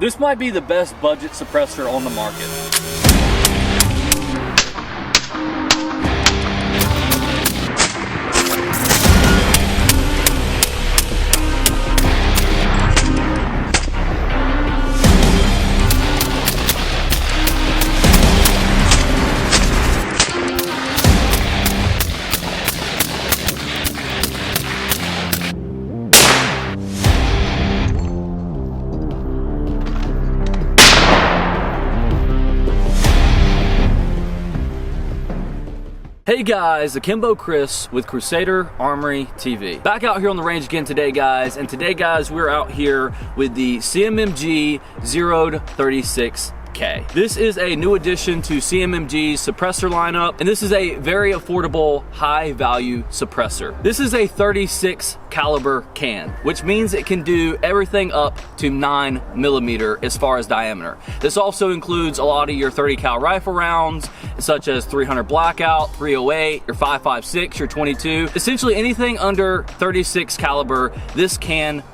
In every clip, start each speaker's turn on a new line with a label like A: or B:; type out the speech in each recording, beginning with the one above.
A: This might be the best budget suppressor on the market. Hey guys, Akimbo Chris with Crusader Armory TV. Back out here on the range again today, guys. And today, guys, we're out here with the CMMG Zeroed 36K. This is a new addition to CMMG's suppressor lineup, and this is a very affordable, high value suppressor. This is a 36 caliber can, which means it can do everything up to 9mm as far as diameter. This also includes a lot of your 30 cal rifle rounds, such as 300 blackout, 308, your 5.56, your 22. Essentially anything under 36 caliber, this can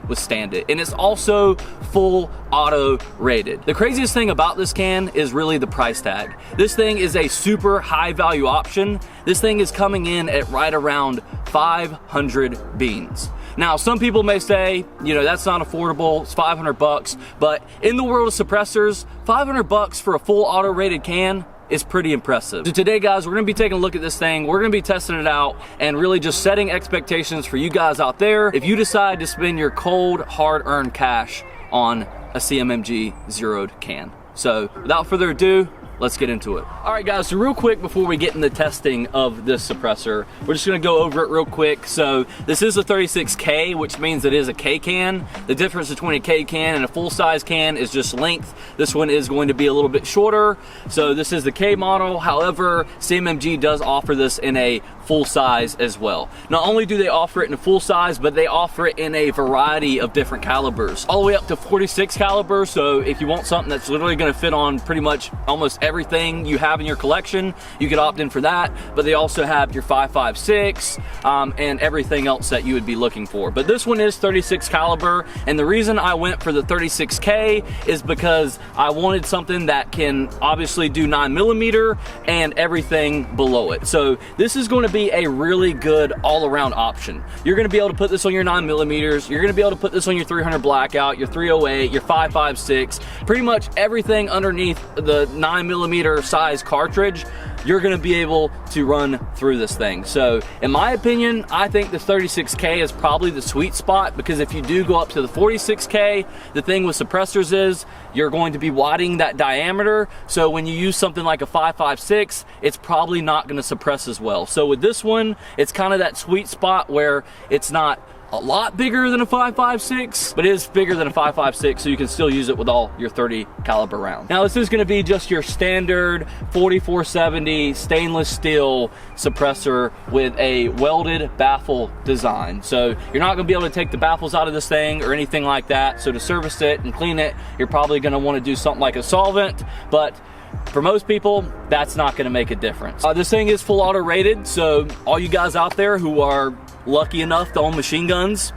A: withstand it. And it's also full auto rated. The craziest thing about this can is really the price tag. This thing is a super high value option. This thing is coming in at right around 500 beans. Now, some people may say, you know, that's not affordable, it's 500 bucks, but in the world of suppressors, 500 bucks for a full auto rated can is pretty impressive. So today, guys, we're gonna be taking a look at this thing. We're gonna be testing it out and really just setting expectations for you guys out there if you decide to spend your cold, hard-earned cash on a CMMG Zeroed can. So without further ado, let's get into it. All right, guys, so real quick before we get into testing of this suppressor, we're just gonna go over it real quick. So this is a 36K, which means it is a K can. The difference between a K can and a full-size can is just length. This one is going to be a little bit shorter. So this is the K model. However, CMMG does offer this in a full size as well. Not only do they offer it in a full size, but they offer it in a variety of different calibers, all the way up to 46 caliber. So if you want something that's literally gonna fit on pretty much almost everything you have in your collection, you could opt in for that. But they also have your 5.56 and everything else that you would be looking for. But this one is 36 caliber, and the reason I went for the 36K is because I wanted something that can obviously do 9mm and everything below it. So this is going to be a really good all-around option. You're going to be able to put this on your 9mm, you're going to be able to put this on your 300 blackout, your 308, your 5.56, pretty much everything underneath the 9mm size cartridge. You're going to be able to run through this thing. So in my opinion, I think the 36K is probably the sweet spot, because if you do go up to the 46K, the thing with suppressors is you're going to be widening that diameter. So when you use something like a 5.56, it's probably not going to suppress as well. So with this one, it's kind of that sweet spot where it's not a lot bigger than a 5.56, but it is bigger than a 5.56, so you can still use it with all your 30 caliber rounds. Now, this is going to be just your standard 4470 stainless steel suppressor with a welded baffle design. So you're not going to be able to take the baffles out of this thing or anything like that. So to service it and clean it, you're probably going to want to do something like a solvent, but for most people, that's not going to make a difference. This thing is full auto rated, so all you guys out there who are lucky enough to own machine guns,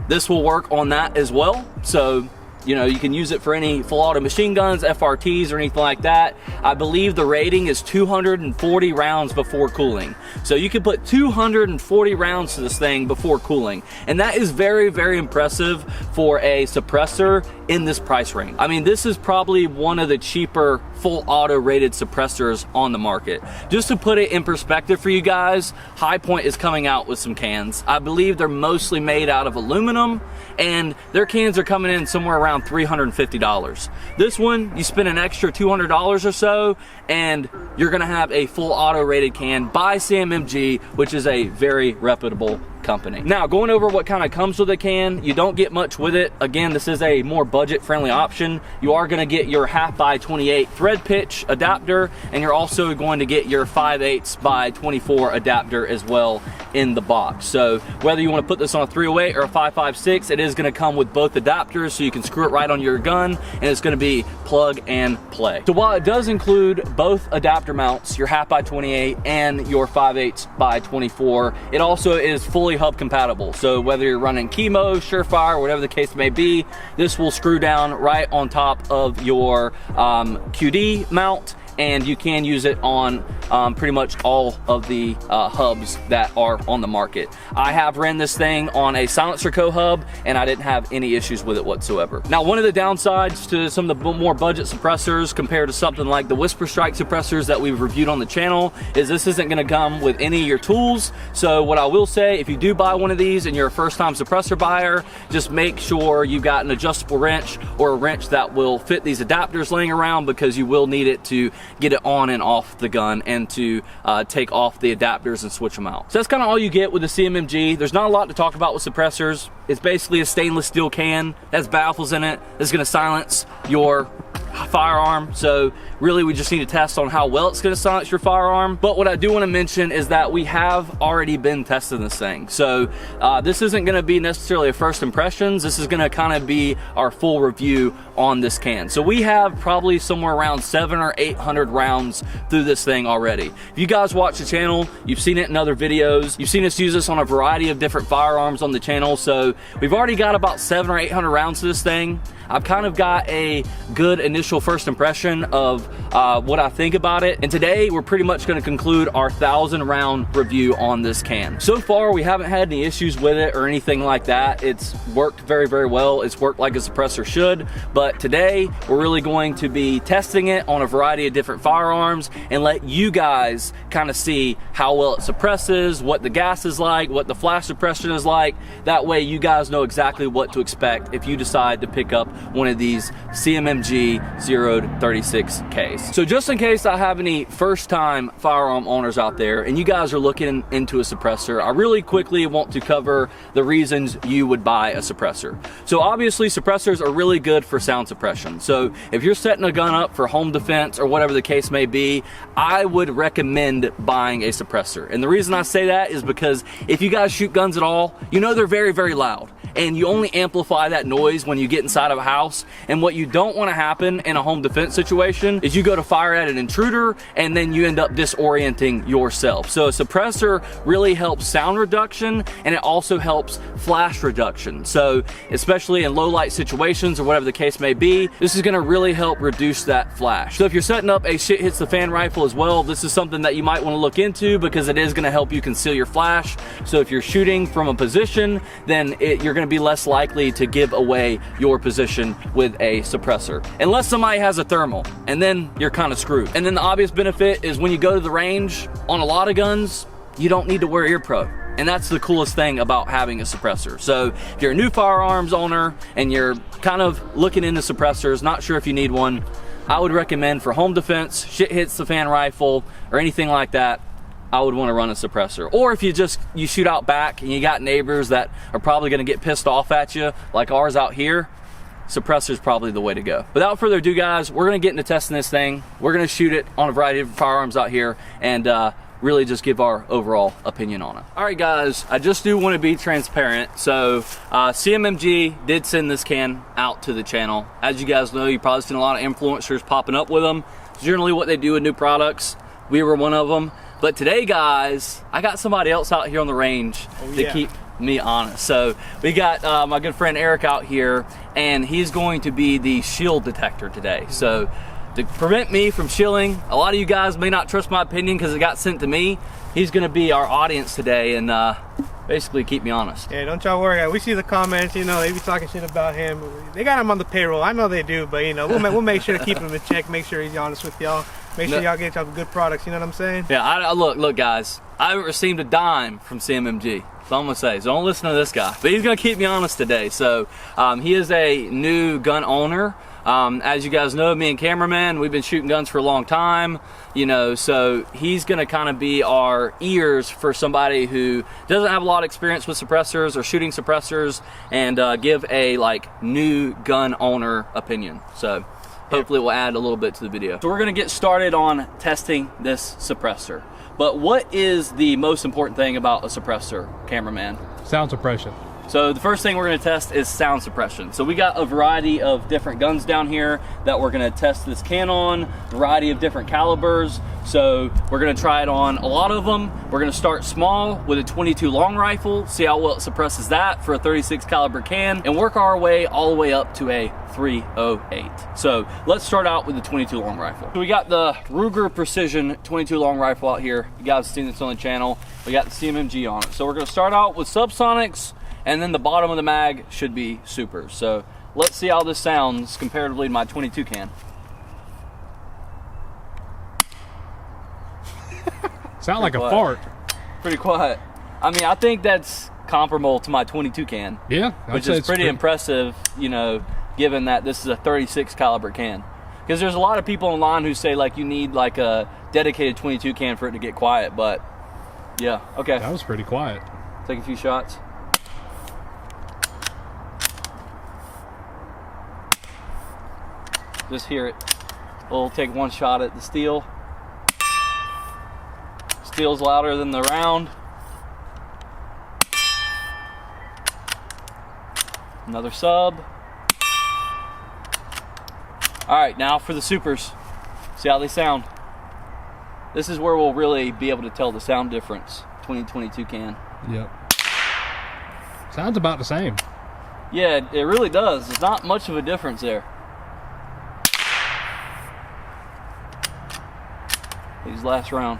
A: this will work on that as well. So, you know, you can use it for any full auto machine guns, FRTs, or anything like that. I believe the rating is 240 rounds before cooling. So you can put 240 rounds to this thing before cooling. And that is very, very impressive for a suppressor in this price range. I mean, this is probably one of the cheaper full auto rated suppressors on the market. Just to put it in perspective for you guys, High Point is coming out with some cans. I believe they're mostly made out of aluminum, and their cans are coming in somewhere around $350. This one, you spend an extra $200 or so, and you're gonna have a full auto rated can by CMMG, which is a very reputable company. Now, going over what kind of comes with a can, you don't get much with it. Again, this is a more budget friendly option. You are going to get your 1/2 x 28 thread pitch adapter, and you're also going to get your 5/8 x 24 adapter as well in the box. So whether you want to put this on a 308 or a 5.56, it is going to come with both adapters, so you can screw it right on your gun, and it's going to be plug and play. So while it does include both adapter mounts, your 1/2 x 28 and your 5/8 x 24, it also is fully fully hub compatible. So whether you're running chemo, surefire, whatever the case may be, this will screw down right on top of your QD mount, and you can use it on pretty much all of the hubs that are on the market. I have ran this thing on a silencer co-hub, and I didn't have any issues with it whatsoever. Now, one of the downsides to some of the more budget suppressors compared to something like the Whisper Strike suppressors that we've reviewed on the channel is this isn't gonna come with any of your tools. So what I will say, if you do buy one of these and you're a first-time suppressor buyer, just make sure you've got an adjustable wrench or a wrench that will fit these adapters laying around, because you will need it to get it on and off the gun and to take off the adapters and switch them out. So that's kind of all you get with the CMMG. There's not a lot to talk about with suppressors. It's basically a stainless steel can that has baffles in it. It's going to silence your firearm. So really we just need to test on how well it's going to silence your firearm. But what I do want to mention is that we have already been testing this thing. So this isn't going to be necessarily a first impressions. This is going to kind of be our full review on this can. So we have probably somewhere around 700 or 800 rounds through this thing already. If you guys watch the channel, you've seen it in other videos. You've seen us use this on a variety of different firearms on the channel. So we've already got about 700 or 800 rounds to this thing. I've kind of got a good initial first impression of what I think about it. And today we're pretty much going to conclude our 1,000 round review on this can. So far we haven't had any issues with it or anything like that. It's worked very, very well. It's worked like a suppressor should. But today we're really going to be testing it on a variety of different firearms and let you guys kind of see how well it suppresses, what the gas is like, what the flash suppression is like. That way you guys know exactly what to expect if you decide to pick up one of these CMMG Zeroed 36Ks. So just in case I have any first-time firearm owners out there and you guys are looking into a suppressor, I really quickly want to cover the reasons you would buy a suppressor. So obviously suppressors are really good for sound suppression. So if you're setting a gun up for home defense or whatever the case may be, I would recommend buying a suppressor. And the reason I say that is because if you guys shoot guns at all, you know they're very, very loud. And you only amplify that noise when you get inside of a house. And what you don't want to happen in a home defense situation is you go to fire at an intruder and then you end up disorienting yourself. So a suppressor really helps sound reduction, and it also helps flash reduction. So especially in low light situations or whatever the case may be, this is going to really help reduce that flash. So if you're setting up a shit hits the fan rifle as well, this is something that you might want to look into, because it is going to help you conceal your flash. So if you're shooting from a position, then you're going to be less likely to give away your position with a suppressor, unless somebody has a thermal, and then you're kind of screwed. And then the obvious benefit is when you go to the range on a lot of guns, you don't need to wear ear pro. And that's the coolest thing about having a suppressor. So if you're a new firearms owner and you're kind of looking into suppressors, not sure if you need one, I would recommend for home defense, shit hits the fan rifle, or anything like that, I would want to run a suppressor. Or if you shoot out back and you got neighbors that are probably going to get pissed off at you, like ours out here, suppressor is probably the way to go. Without further ado, guys, we're going to get into testing this thing. We're going to shoot it on a variety of firearms out here and really just give our overall opinion on it. All right, guys, I just do want to be transparent. So CMMG did send this can out to the channel. As you guys know, you've probably seen a lot of influencers popping up with them. It's generally what they do with new products. We were one of them. But today, guys, I got somebody else out here on the range to keep me honest. So we got my good friend Eric out here, and he's going to be the shield detector today. So to prevent me from shilling, a lot of you guys may not trust my opinion because it got sent to me. He's going to be our audience today and basically keep me honest.
B: Yeah, don't y'all worry. We see the comments, you know, they be talking shit about him. They got him on the payroll. I know they do, but you know, we'll make sure to keep him in check, make sure he's honest with y'all. Make sure y'all get y'all good products, you know what I'm saying?
A: Yeah, look guys, I haven't received a dime from CMMG. So I'm gonna say, so don't listen to this guy. But he's gonna keep me honest today. So he is a new gun owner. As you guys know, me and cameraman, we've been shooting guns for a long time, you know, so he's gonna kind of be our ears for somebody who doesn't have a lot of experience with suppressors or shooting suppressors, and give a like new gun owner opinion. So hopefully we'll add a little bit to the video. So we're gonna get started on testing this suppressor. But what is the most important thing about a suppressor, cameraman?
C: Sound suppression.
A: So the first thing we're gonna test is sound suppression. So we got a variety of different guns down here that we're gonna test this can on, variety of different calibers. So we're gonna try it on a lot of them. We're gonna start small with a 22 long rifle, see how well it suppresses that for a 36 caliber can, and work our way all the way up to a 308. So let's start out with the 22 long rifle. So we got the Ruger Precision 22 long rifle out here. You guys have seen this on the channel. We got the CMMG on it. So we're gonna start out with subsonics, and then the bottom of the mag should be supers. So let's see how this sounds comparatively to my 22 can.
C: Sound like a fart.
A: Pretty quiet. I mean, I think that's comparable to my 22 can.
C: Yeah,
A: which is pretty impressive, you know, given that this is a 36 caliber can. Because there's a lot of people online who say like you need like a dedicated 22 can for it to get quiet, but yeah, okay.
C: That was pretty quiet.
A: Take a few shots. Just hear it. We'll take one shot at the steel. Steel's louder than the round. Another sub. All right, now for the supers. See how they sound. This is where we'll really be able to tell the sound difference between the 22 can.
C: Yep. Sounds about the same.
A: Yeah, it really does. There's not much of a difference there. These last round.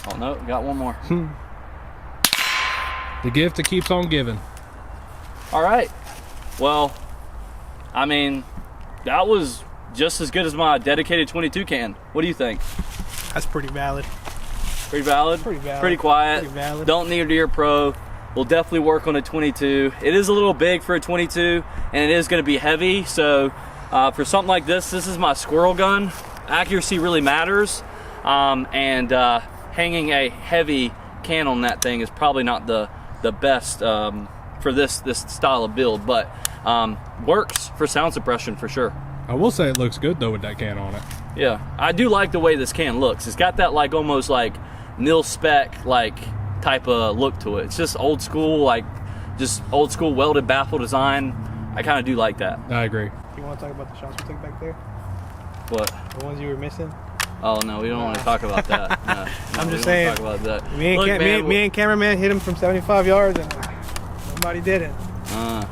A: Oh no, got one more.
C: The gift that keeps on giving.
A: All right. Well, I mean, that was just as good as my dedicated 22 can. What do you think?
B: That's pretty valid.
A: Pretty valid?
B: Pretty valid.
A: Pretty quiet.
B: Pretty valid.
A: Don't need a Deere Pro. We'll definitely work on a 22. It is a little big for a 22, and it is going to be heavy. So for something like this is my squirrel gun. Accuracy really matters, and hanging a heavy can on that thing is probably not the best for this style of build, but works for sound suppression for sure.
C: I will say it looks good though with that can on it.
A: Yeah, I do like the way this can looks. It's got that like almost like mil spec like type of look to it. It's just old school, like just old school welded baffle design. I kind of do like that.
C: I agree.
B: You want to talk about the shots we took back there?
A: What?
B: The ones you were missing?
A: Oh no, we don't want to talk about that. No,
B: I'm just
A: we
B: saying.
A: don't talk about that.
B: Me and cameraman hit him from 75 yards, and nobody did it.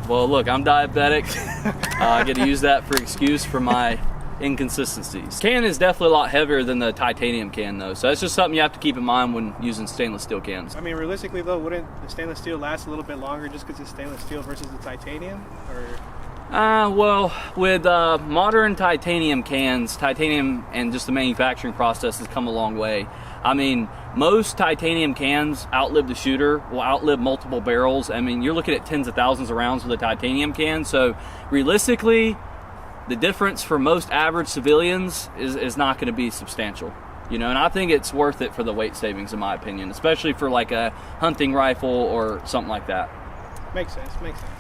A: Well, look, I'm diabetic. I get to use that for excuse for my inconsistencies. Can is definitely a lot heavier than the titanium can, though, so that's just something you have to keep in mind when using stainless steel cans.
B: I mean, realistically, though, wouldn't the stainless steel last a little bit longer just because it's stainless steel versus the titanium? Or
A: Well, with modern titanium cans, titanium and just the manufacturing process has come a long way. I mean, most titanium cans outlive the shooter, will outlive multiple barrels. I mean, you're looking at tens of thousands of rounds with a titanium can, so realistically, the difference for most average civilians is not going to be substantial. You know, and I think it's worth it for the weight savings, in my opinion, especially for like a hunting rifle or something like that.
B: makes sense, makes sense.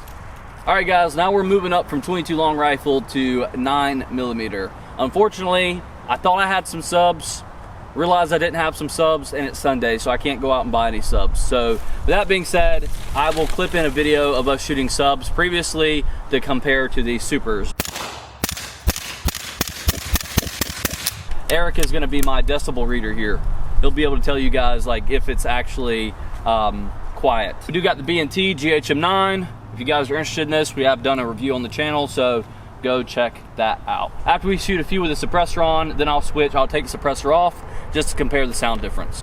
A: All right, guys, now we're moving up from 22 long rifle to 9mm. Unfortunately, I thought I had some subs, realized I didn't have some subs, and it's Sunday, so I can't go out and buy any subs. So with that being said, I will clip in a video of us shooting subs previously to compare to the supers. Eric is going to be my decibel reader here. He'll be able to tell you guys like if it's actually quiet. We do got the B&T GHM9. If you guys are interested in this, we have done a review on the channel, so go check that out. After we shoot a few with the suppressor on, then I'll take the suppressor off just to compare the sound difference.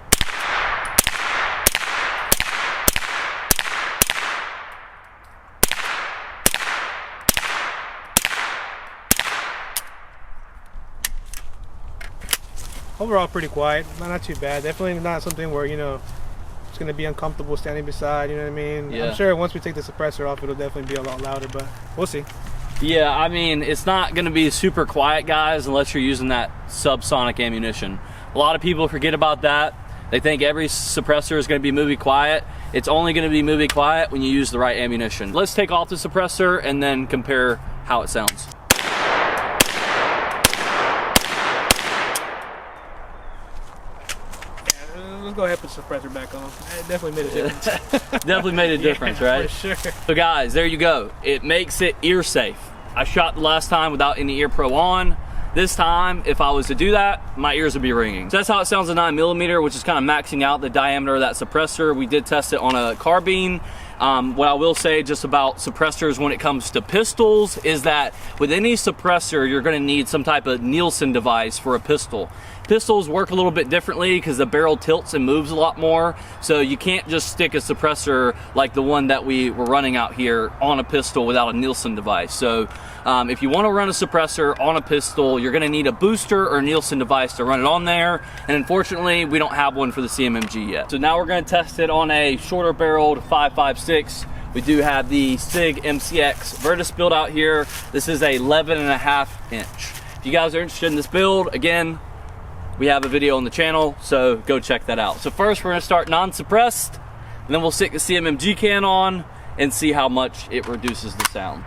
B: Overall, pretty quiet. Not too bad. Definitely not something where, you know, it's going to be uncomfortable standing beside, you know what I mean?
A: Yeah.
B: I'm sure once we take the suppressor off, it'll definitely be a lot louder, but we'll see.
A: Yeah, I mean, it's not going to be super quiet, guys, unless you're using that subsonic ammunition. A lot of people forget about that. They think every suppressor is going to be movie quiet. It's only going to be movie quiet when you use the right ammunition. Let's take off the suppressor and then compare how it sounds.
B: let's go ahead and put the suppressor back on. It definitely made a difference.
A: Definitely made a difference,
B: Yeah,
A: right?
B: For sure.
A: So guys, there you go. It makes it ear safe. I shot the last time without any ear pro on. This time, if I was to do that, my ears would be ringing. So that's how it sounds at 9mm, which is kind of maxing out the diameter of that suppressor. We did test it on a carbine. What I will say just about suppressors when it comes to pistols is that with any suppressor, you're gonna need some type of Nielsen device for a pistol. Pistols work a little bit differently because the barrel tilts and moves a lot more, so you can't just stick a suppressor like the one that we were running out here on a pistol without a Nielsen device. So if you want to run a suppressor on a pistol, you're going to need a booster or a Nielsen device to run it on there, and unfortunately we don't have one for the CMMG yet. So now we're going to test it on a shorter barreled 5.56. We do have the SIG MCX Vertus build out here. This is a 11.5 inch. If you guys are interested in this build, again, we have a video on the channel, so go check that out. So first we're gonna start non-suppressed, and then we'll stick the CMMG can on and see how much it reduces the sound.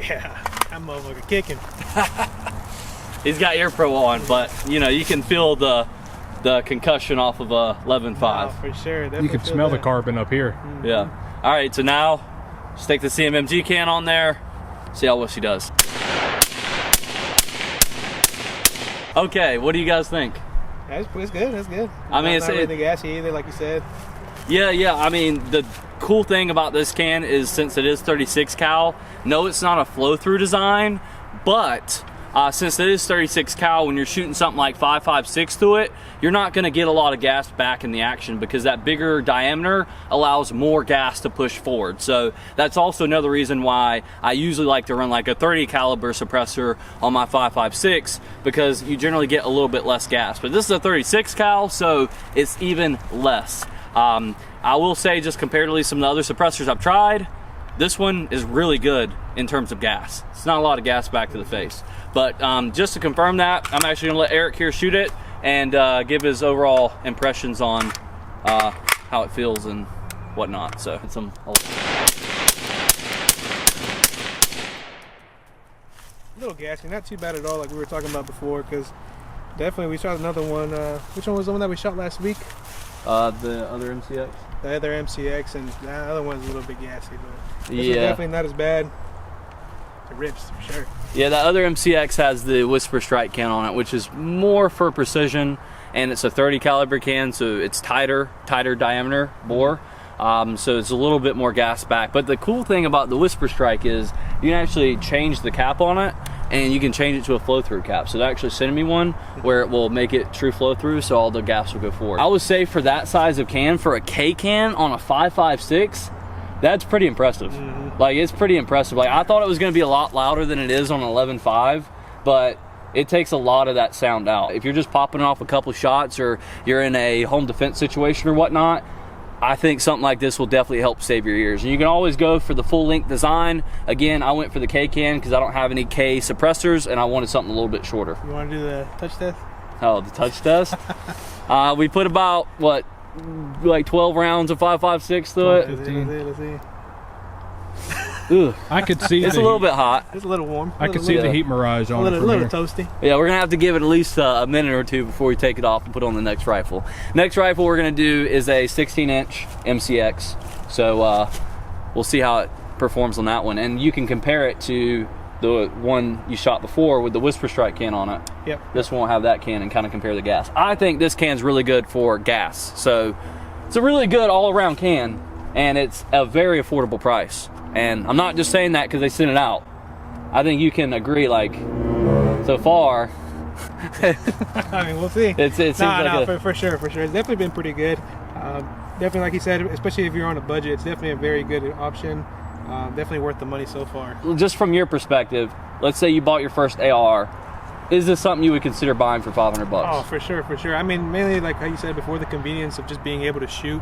B: Yeah, that motherfucker kicking.
A: He's got ear pro on, but you know, you can feel the concussion off of a 11.5.
B: Oh, for sure.
C: You can smell the carbon up here.
A: Yeah. All right, so now stick the CMMG can on there. See how well she does. Okay, what do you guys think?
B: It's good. That's good.
A: I mean,
B: it's not really gassy either, like you said.
A: Yeah. I mean, the cool thing about this can is since it is 36 cal, no, it's not a flow-through design, but since it is 36 cal, when you're shooting something like 5.56 to it, you're not going to get a lot of gas back in the action because that bigger diameter allows more gas to push forward. So that's also another reason why I usually like to run like a 30 caliber suppressor on my 5.56 because you generally get a little bit less gas. But this is a 36 cal, so it's even less. I will say, just comparatively some of the other suppressors I've tried, this one is really good in terms of gas. It's not a lot of gas back to the face. But just to confirm that, I'm actually gonna let Eric here shoot it and give his overall impressions on how it feels and whatnot. So it's some.
B: A little gassy, not too bad at all, like we were talking about before. Because definitely we shot another one. Which one was the one that we shot last week?
A: The other MCX.
B: The other MCX, and the other one's a little bit gassy, but this
A: Yeah,
B: is definitely not as bad. It rips for sure.
A: Yeah, the other MCX has the Whisper Strike can on it, which is more for precision, and it's a 30 caliber can, so it's tighter diameter bore. So it's a little bit more gas back. But the cool thing about the Whisper Strike is you can actually change the cap on it, and you can change it to a flow-through cap. So they actually sent me one where it will make it true flow-through, so all the gas will go forward. I would say for that size of can, for a K can on a 5.56, that's pretty impressive. Like, it's pretty impressive. Like, I thought it was gonna be a lot louder than it is on an 11.5, but it takes a lot of that sound out. If you're just popping off a couple shots or you're in a home defense situation or whatnot, I think something like this will definitely help save your ears. And you can always go for the full length design. Again, I went for the K can because I don't have any K suppressors and I wanted something a little bit shorter.
B: You want to do the touch test?
A: Oh, the touch test? We put about, what, like 12 rounds of 5.56 to it?
B: Let's see.
A: Ugh.
C: I could see
A: It's a little bit hot.
B: It's a little warm.
C: I could see the heat mirage on it
B: a
C: from
B: little
C: here.
B: toasty.
A: Yeah, we're gonna have to give it at least a minute or two before we take it off and put on the next rifle. Next rifle we're gonna do is a 16-inch MCX. So we'll see how it performs on that one. And you can compare it to the one you shot before with the Whisper Strike can on it.
B: Yep.
A: This one will have that can and kind of compare the gas. I think this can's really good for gas. So it's a really good all-around can, and it's a very affordable price. And I'm not just saying that because they sent it out. I think you can agree, like, so far.
B: I mean, we'll see.
A: It seems like
B: for sure. It's definitely been pretty good. Definitely, like you said, especially if you're on a budget, it's definitely a very good option. Definitely worth the money so far.
A: Just from your perspective, let's say you bought your first AR. Is this something you would consider buying for $500?
B: Oh, for sure. I mean, mainly like how you said before, the convenience of just being able to shoot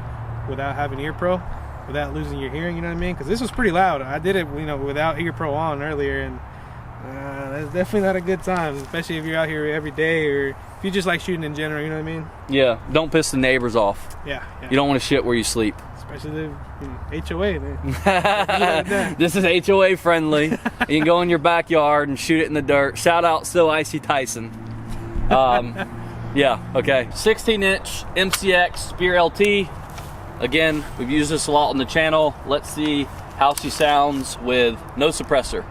B: without having ear pro, without losing your hearing, you know what I mean? Because this was pretty loud. I did it, without ear pro on earlier, and that's definitely not a good time, especially if you're out here every day or if you just like shooting in general, you know what I mean?
A: Yeah, don't piss the neighbors off.
B: Yeah.
A: You don't want to shit where you sleep.
B: Especially the HOA. Man.
A: This is HOA friendly. You can go in your backyard and shoot it in the dirt. Shout out Still Icy Tyson. Yeah, okay. 16-inch MCX Spear LT. Again, we've used this a lot on the channel. Let's see how she sounds with no suppressor.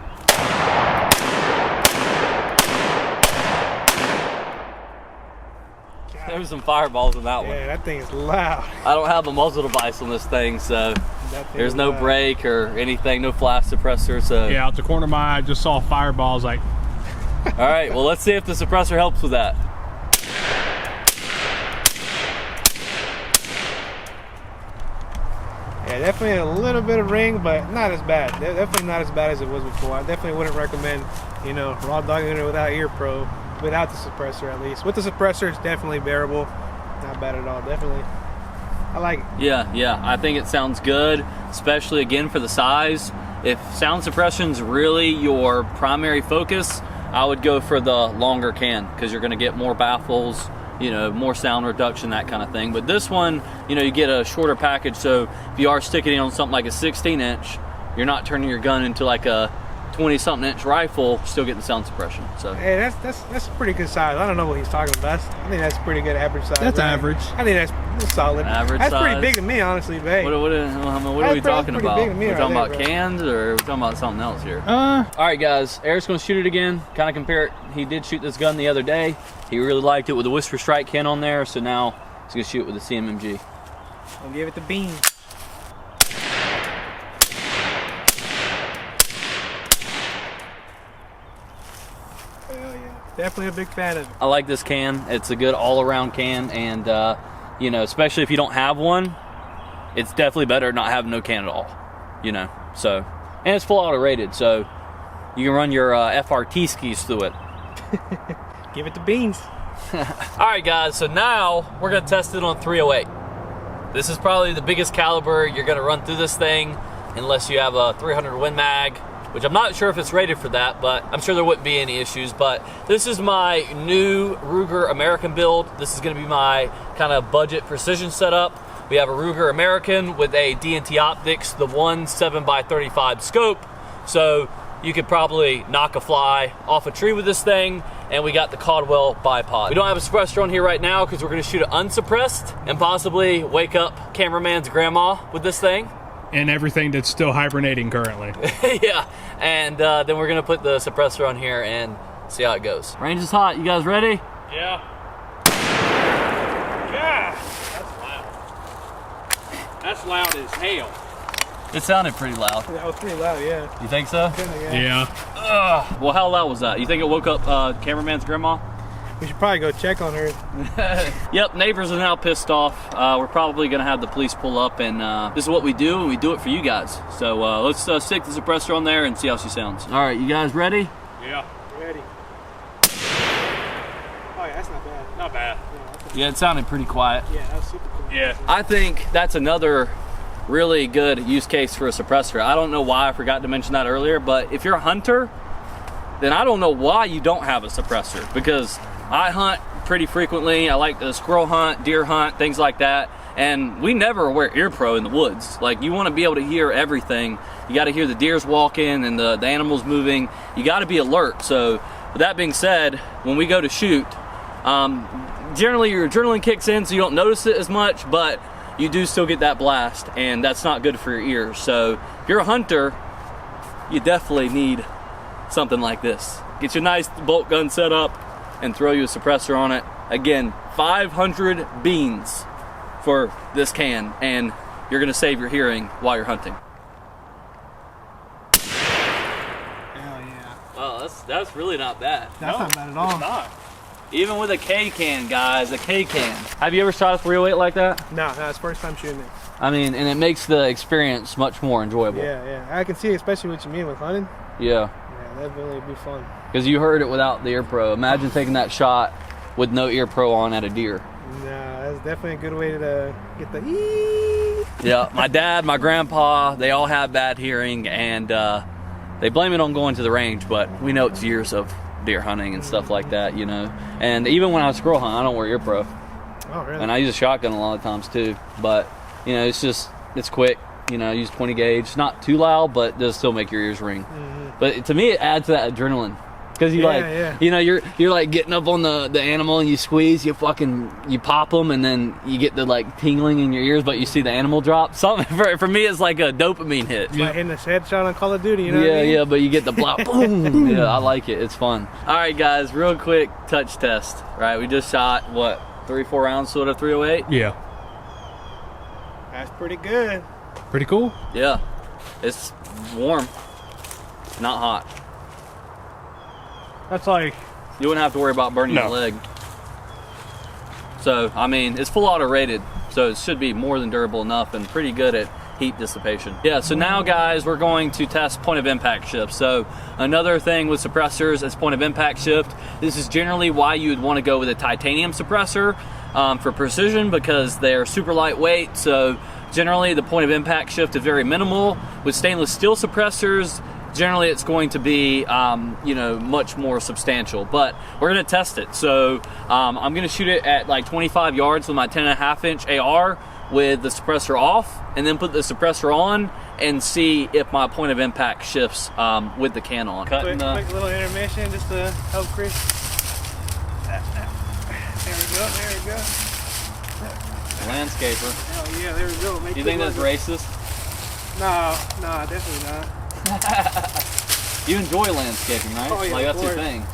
A: There's some fireballs in that one.
B: Yeah, that thing is loud.
A: I don't have a muzzle device on this thing, so there's no brake or anything, no flash suppressor. So
C: Yeah, out the corner of my eye, I just saw fireballs like.
A: all right, well, let's see if the suppressor helps with that.
B: Yeah, definitely a little bit of ring, but not as bad. Definitely not as bad as it was before. I definitely wouldn't recommend, you know, raw dogging it without ear pro, without the suppressor at least. With the suppressor, it's definitely bearable. Not bad at all, definitely. I like it.
A: Yeah, I think it sounds good, especially again for the size. If sound suppression's really your primary focus, I would go for the longer can because you're gonna get more baffles, you know, more sound reduction, that kind of thing. But this one, you know, you get a shorter package, so if you are sticking it on something like a 16-inch, you're not turning your gun into like a 20-something inch rifle, still getting sound suppression. So
B: hey, that's a pretty good size. I don't know what he's talking about. I think that's pretty good average size.
C: That's average.
B: I think that's solid.
A: Average
B: that's
A: size.
B: pretty big to me, honestly. But hey,
A: what are we talking about?
B: big to me
A: We're
B: right
A: talking
B: there,
A: about
B: bro.
A: cans, or we're talking about something else here?
C: Uh,
A: All right, guys, Eric's gonna shoot it again, kind of compare it. He did shoot this gun the other day. He really liked it with the Whisper Strike can on there, so now he's gonna shoot it with the CMMG.
B: I'll give it the beans. Hell yeah. Definitely a big fan of it.
A: I like this can. It's a good all-around can, and you know, especially if you don't have one, it's definitely better not having no can at all. You know, so, and it's full auto rated, so you can run your FRT skis through it.
B: Give it the beans.
A: All right, guys, so now we're gonna test it on 308. This is probably the biggest caliber you're gonna run through this thing, unless you have a 300 Win Mag, which I'm not sure if it's rated for that, but I'm sure there wouldn't be any issues. But this is my new Ruger American build. This is gonna be my kind of budget precision setup. We have a Ruger American with a D&T Optics, the 7x35 scope. So you could probably knock a fly off a tree with this thing, and we got the Caldwell bipod. We don't have a suppressor on here right now because we're gonna shoot it unsuppressed and possibly wake up cameraman's grandma with this thing.
C: and everything that's still hibernating currently.
A: Yeah, and then we're gonna put the suppressor on here and see how it goes. Range is hot, you guys ready?
C: Yeah. Yeah, that's loud. That's loud as hell.
A: It sounded pretty loud.
B: That was pretty loud, yeah.
A: You think so?
B: Yeah.
A: Well, how loud was that? You think it woke up cameraman's grandma?
B: We should probably go check on her.
A: Yep, neighbors are now pissed off. We're probably gonna have the police pull up, and this is what we do, and we do it for you guys. So let's stick the suppressor on there and see how she sounds. All right, you guys ready?
C: Yeah.
B: Ready. Oh yeah, that's not bad.
C: Not bad.
A: Yeah, it sounded pretty quiet.
B: Yeah, that's super cool.
C: Yeah.
A: I think that's another really good use case for a suppressor. I don't know why I forgot to mention that earlier, but if you're a hunter, then I don't know why you don't have a suppressor, because I hunt pretty frequently. I like to squirrel hunt, deer hunt, things like that. And we never wear ear pro in the woods. Like, you want to be able to hear everything. You got to hear the deers walking and the animals moving. You got to be alert. So with that being said, when we go to shoot, generally your adrenaline kicks in, so you don't notice it as much, but you do still get that blast, and that's not good for your ears. So if you're a hunter, you definitely need something like this. Get your nice bolt gun set up and throw you a suppressor on it. Again, 500 beans for this can, and you're gonna save your hearing while you're hunting.
B: Hell yeah.
A: Oh, that's really not bad.
B: That's not bad at all.
C: It's not.
A: Even with a K can, guys, a K can. Have you ever shot a 308 like that?
B: No, it's first time shooting it.
A: I mean, and it makes the experience much more enjoyable.
B: Yeah. I can see especially what you mean with hunting.
A: Yeah.
B: Yeah, that'd really be fun.
A: Because you heard it without the ear pro. Imagine taking that shot with no ear pro on at a deer.
B: No, that's definitely a good way to get the ee.
A: Yeah, my dad, my grandpa, they all have bad hearing, and they blame it on going to the range, but we know it's years of deer hunting and stuff like that, you know. And even when I squirrel hunt, I don't wear ear pro.
B: Oh, really?
A: And I use a shotgun a lot of times too, but you know, it's just It's quick. You know, use 20 gauge. It's not too loud, but does still make your ears ring. But to me, it adds to that adrenaline. Because you you know, you're like getting up on the animal and you squeeze, you pop them, and then you get the like tingling in your ears, but you see the animal drop. Something for me is like a dopamine hit.
B: It's like hitting a headshot on Call of Duty, you know what I mean?
A: Yeah, but you get the blow, boom. Yeah, I like it. It's fun. All right, guys, real quick touch test. Right, we just shot what 3-4 rounds sort of 308.
D: Yeah.
B: That's pretty good.
D: Pretty cool.
A: Yeah, it's warm, not hot.
D: That's like,
A: You wouldn't have to worry about burning your leg. So, I mean, it's full auto rated, so it should be more than durable enough and pretty good at heat dissipation. Yeah, so now guys, we're going to test point of impact shift. So another thing with suppressors is point of impact shift. This is generally why you would want to go with a titanium suppressor for precision, because they're super lightweight. So generally the point of impact shift is very minimal. With stainless steel suppressors, generally it's going to be you know, much more substantial, but we're going to test it. So I'm going to shoot it at like 25 yards with my 10.5-inch AR with the suppressor off, and then put the suppressor on and see if my point of impact shifts with the can on.
B: Quick little intermission just to help Chris. There we go.
A: Landscaper.
B: Oh yeah, there we go.
A: Do you think that's racist?
B: No, definitely not.
A: You enjoy landscaping, right?
B: Oh, yeah,
A: like that's your
B: course.
A: thing.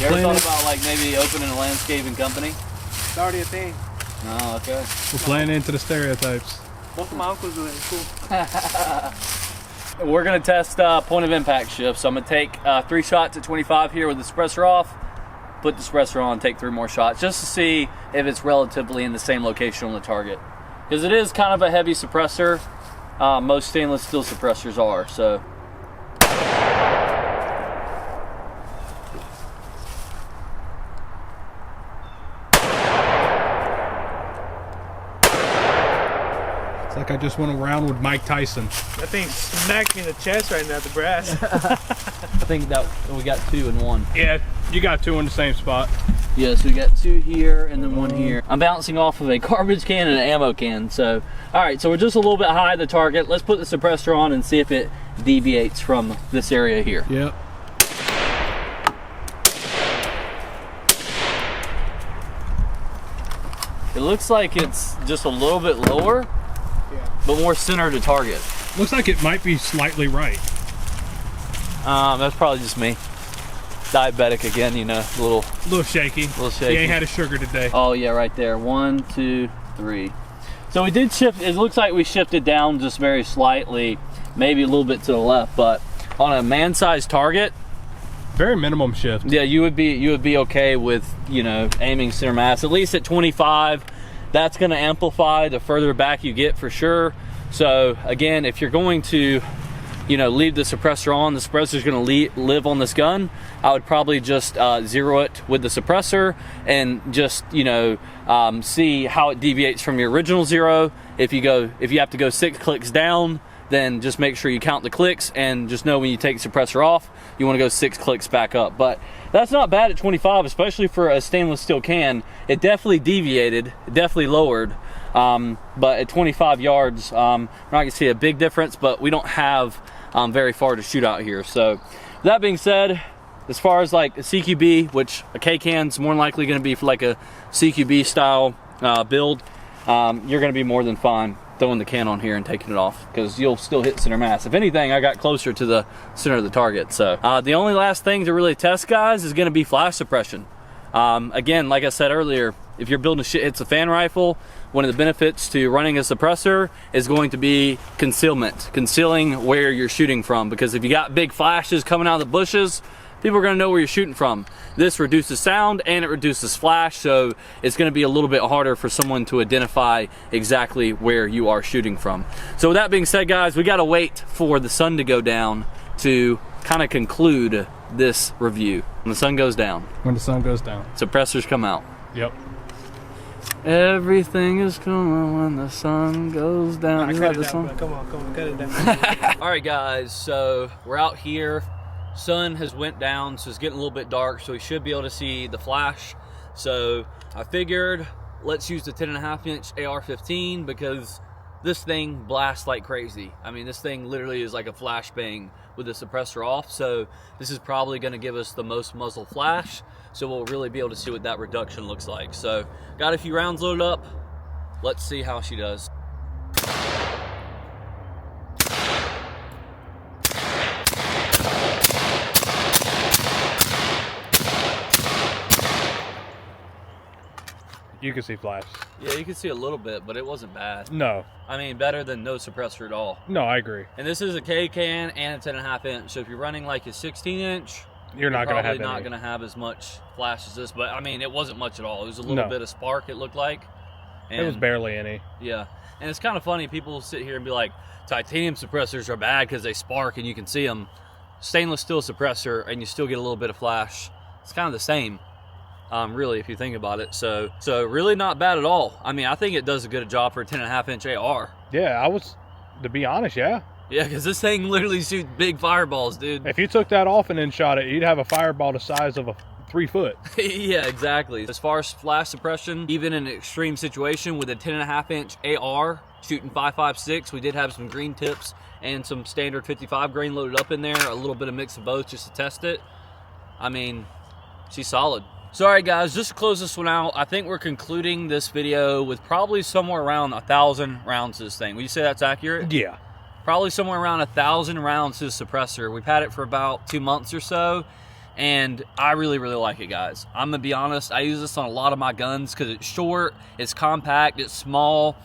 A: You ever thought about like maybe opening a landscaping company?
B: It's already a thing.
A: Oh, okay.
D: we're playing into the stereotypes.
B: Both of my uncles do it. It's cool.
A: We're gonna test point of impact shift. So I'm gonna take 3 shots at 25 here with the suppressor off, put the suppressor on, take 3 more shots, just to see if it's relatively in the same location on the target. Because it is kind of a heavy suppressor. Most stainless steel suppressors are, so.
D: It's like I just went around with Mike Tyson.
B: That thing smacked me in the chest right now, the brass.
A: I think that we got 2 in 1.
D: Yeah, you got 2 in the same spot.
A: Yes, we got 2 here and then 1 here. I'm bouncing off of a garbage can and an ammo can. So, all right, so we're just a little bit high at the target. Let's put the suppressor on and see if it deviates from this area here.
D: Yep.
A: It looks like it's just a little bit lower, but more center to target.
D: Looks like it might be slightly right.
A: That's probably just me. Diabetic again, you know, a little
D: shaky.
A: shaky.
D: He ain't had a sugar today.
A: Oh yeah, right there. 1, 2, 3. So we did shift. It looks like we shifted down just very slightly, maybe a little bit to the left, but on a man-sized target,
D: very minimum shift.
A: yeah, you would be okay with, you know, aiming center mass at least at 25. That's going to amplify the further back you get for sure. So again, if you're going to, you know, leave the suppressor on, the suppressor is going to live on this gun, I would probably just zero it with the suppressor and just, you know, see how it deviates from your original zero. If you have to go 6 clicks down, then just make sure you count the clicks, and just know when you take the suppressor off, you want to go 6 clicks back up. But that's not bad at 25, especially for a stainless steel can. It definitely deviated, it definitely lowered. But at 25 yards, we're not gonna see a big difference, but we don't have very far to shoot out here. So that being said, as far as like a CQB, which a K can's more than likely gonna be for like a CQB style build, you're gonna be more than fine throwing the can on here and taking it off, because you'll still hit center mass. If anything, I got closer to the center of the target. So the only last thing to really test, guys, is gonna be flash suppression. Again, like I said earlier, if you're building a shit hits a fan rifle, one of the benefits to running a suppressor is going to be concealment, concealing where you're shooting from. Because if you got big flashes coming out of the bushes, people are going to know where you're shooting from. This reduces sound and it reduces flash, so it's going to be a little bit harder for someone to identify exactly where you are shooting from. So with that being said, guys, we got to wait for the sun to go down to kind of conclude this review. When the sun goes down, suppressors come out.
D: Yep.
A: Everything is coming when the sun goes down.
B: Come on, cut it down.
A: All right, guys, so we're out here. Sun has went down, so it's getting a little bit dark, so we should be able to see the flash. So I figured let's use the 10.5-inch AR-15, because this thing blasts like crazy. I mean, this thing literally is like a flashbang with the suppressor off. So this is probably going to give us the most muzzle flash. So we'll really be able to see what that reduction looks like. So got a few rounds loaded up. Let's see how she does.
D: You can see flash.
A: Yeah, you can see a little bit, but it wasn't bad.
D: No.
A: I mean, better than no suppressor at all.
D: No, I agree.
A: And this is a K can and a 10.5 inch. So if you're running like a 16 inch,
D: you're not going to have
A: probably not going to have as much flash as this. But I mean, it wasn't much at all. It was a little bit of spark, it looked like. And,
D: it was barely any.
A: Yeah. And it's kind of funny. People sit here and be like, titanium suppressors are bad because they spark and you can see them. Stainless steel suppressor and you still get a little bit of flash. It's kind of the same. Really, if you think about it. So really not bad at all. I mean, I think it does a good job for a 10.5 inch AR.
D: Yeah, to be honest, yeah.
A: Yeah, because this thing literally shoots big fireballs, dude.
D: If you took that off and then shot it, you'd have a fireball the size of a 3 foot.
A: Yeah, exactly. As far as flash suppression, even in an extreme situation with a 10.5 inch AR shooting 5.56, we did have some green tips and some standard 55 grain loaded up in there, a little bit of mix of both just to test it. I mean, she's solid. So all right guys, just to close this one out, I think we're concluding this video with probably somewhere around 1,000 rounds to this thing. Would you say that's accurate?
D: Yeah.
A: Probably somewhere around 1,000 rounds to the suppressor. We've had it for about 2 months or so, and I really, really like it, guys. I'm gonna be honest, I use this on a lot of my guns because it's short, it's compact, it's small,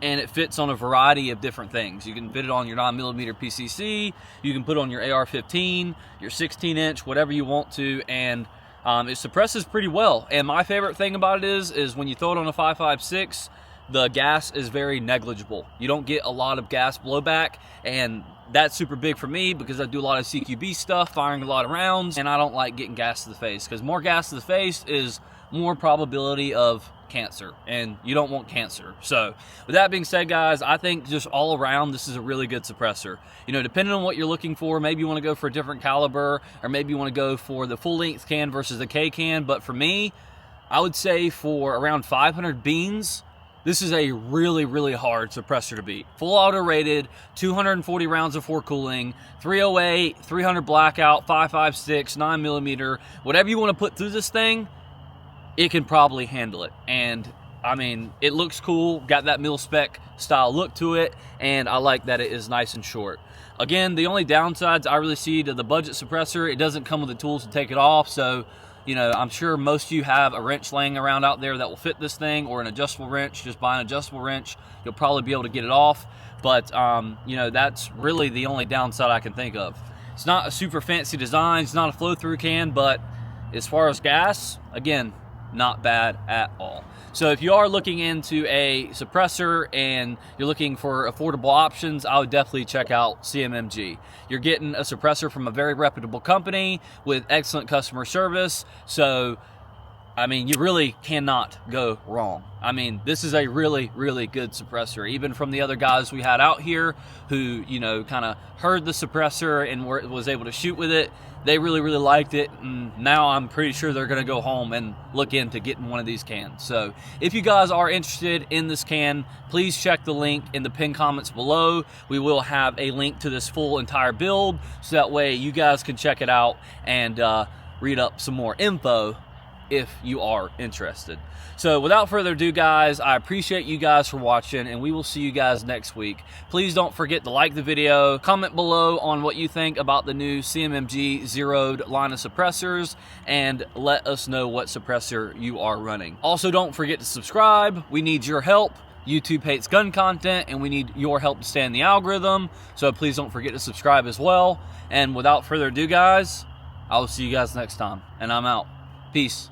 A: and it fits on a variety of different things. You can fit it on your 9mm PCC, you can put it on your AR-15, your 16 inch, whatever you want to, and it suppresses pretty well. And my favorite thing about it is when you throw it on a 5.56, the gas is very negligible. You don't get a lot of gas blowback, and that's super big for me because I do a lot of CQB stuff, firing a lot of rounds, and I don't like getting gas to the face because more gas to the face is more probability of cancer, and you don't want cancer. So with that being said, guys, I think just all around this is a really good suppressor. You know, depending on what you're looking for, maybe you want to go for a different caliber, or maybe you want to go for the full length can versus the K can. But for me, I would say for around 500 beans, this is a really, really hard suppressor to beat. Full auto rated, 240 rounds of fore cooling, 308, 300 blackout, 5.56, 9mm, whatever you want to put through this thing, it can probably handle it. And I mean, it looks cool, got that mil spec style look to it, and I like that it is nice and short. Again, the only downsides I really see to the budget suppressor, it doesn't come with the tools to take it off. So, you know, I'm sure most of you have a wrench laying around out there that will fit this thing, or an adjustable wrench. Just buy an adjustable wrench, you'll probably be able to get it off. But, you know, that's really the only downside I can think of. It's not a super fancy design, it's not a flow-through can, but as far as gas, again, not bad at all. So if you are looking into a suppressor and you're looking for affordable options, I would definitely check out CMMG. You're getting a suppressor from a very reputable company with excellent customer service. So, I mean, you really cannot go wrong. I mean, this is a really, really good suppressor. Even from the other guys we had out here who, you know, kind of heard the suppressor and was able to shoot with it, they really, really liked it, and now I'm pretty sure they're going to go home and look into getting one of these cans. So if you guys are interested in this can, please check the link in the pinned comments below. We will have a link to this full entire build, so that way you guys can check it out and read up some more info if you are interested. So without further ado, guys, I appreciate you guys for watching, and we will see you guys next week. Please don't forget to like the video, comment below on what you think about the new CMMG Zeroed line of suppressors, and let us know what suppressor you are running. Also, don't forget to subscribe. We need your help. YouTube hates gun content, and we need your help to stay in the algorithm, so please don't forget to subscribe as well. And without further ado, guys, I will see you guys next time, and I'm out. Peace.